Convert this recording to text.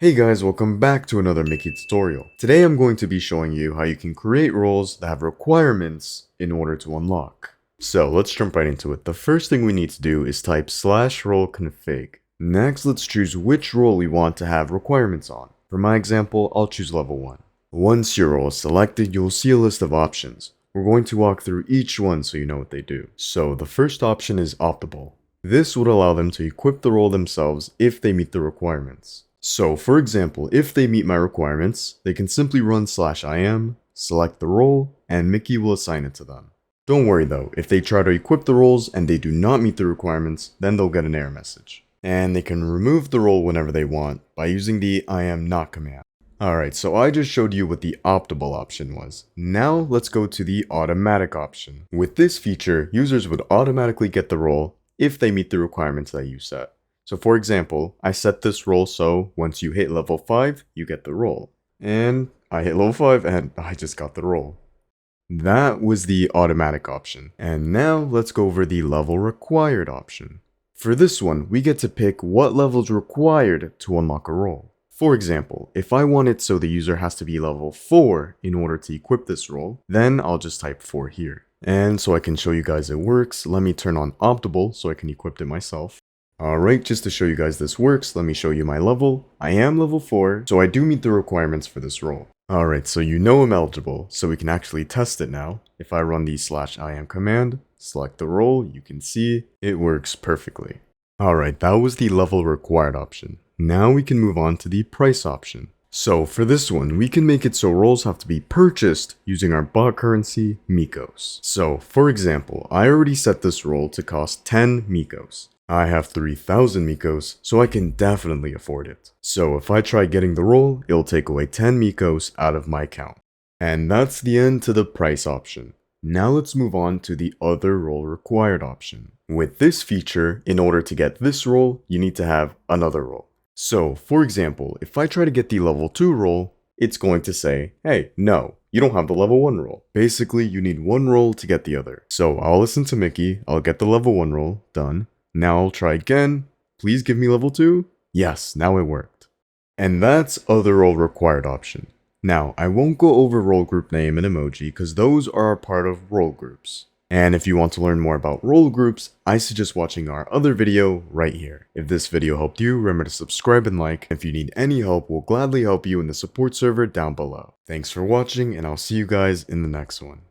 Hey guys, welcome back to another Miki tutorial. Today I'm going to be showing you how you can create roles that have requirements in order to unlock. So let's jump right into it. The first thing we need to do is type /role config. Next, let's choose which role we want to have requirements on. For my example, I'll choose level 1. Once your role is selected, you'll see a list of options. We're going to walk through each one so you know what they do. So the first option is Optable. This would allow them to equip the role themselves if they meet the requirements. So for example, if they meet my requirements, they can simply run /im, select the role, and Miki will assign it to them. Don't worry though, if they try to equip the roles and they do not meet the requirements, then they'll get an error message. And they can remove the role whenever they want by using the IamNot command. Alright, so I just showed you what the Optable option was. Now let's go to the automatic option. With this feature, users would automatically get the role if they meet the requirements that you set. So for example, I set this role so once you hit level 5, you get the role. And I hit level 5 and I just got the role. That was the automatic option. And now let's go over the level required option. For this one, we get to pick what level is required to unlock a role. For example, if I want it so the user has to be level 4 in order to equip this role, then I'll just type 4 here. And so I can show you guys it works, let me turn on Optable so I can equip it myself. Alright, just to show you guys this works, let me show you my level. I am level 4, so I do meet the requirements for this role. Alright, so you know I'm eligible, so we can actually test it now. If I run the /im command, select the role, you can see it works perfectly. Alright, that was the level required option. Now we can move on to the price option. So for this one, we can make it so roles have to be purchased using our bot currency, Mikos. So for example, I already set this role to cost 10 Mikos. I have 3,000 Mikos, so I can definitely afford it. So if I try getting the role, it'll take away 10 Mikos out of my account. And that's the end to the price option. Now let's move on to the other role required option. With this feature, in order to get this role, you need to have another role. So for example, if I try to get the level 2 role, it's going to say, hey, no, you don't have the level 1 role. Basically, you need one role to get the other. So I'll listen to Miki, I'll get the level 1 role, done. Now I'll try again. Please give me level 2. Yes, now it worked. And that's other role required option. Now, I won't go over role group name and emoji because those are a part of role groups. And if you want to learn more about role groups, I suggest watching our other video right here. If this video helped you, remember to subscribe and like. If you need any help, we'll gladly help you in the support server down below. Thanks for watching, and I'll see you guys in the next one.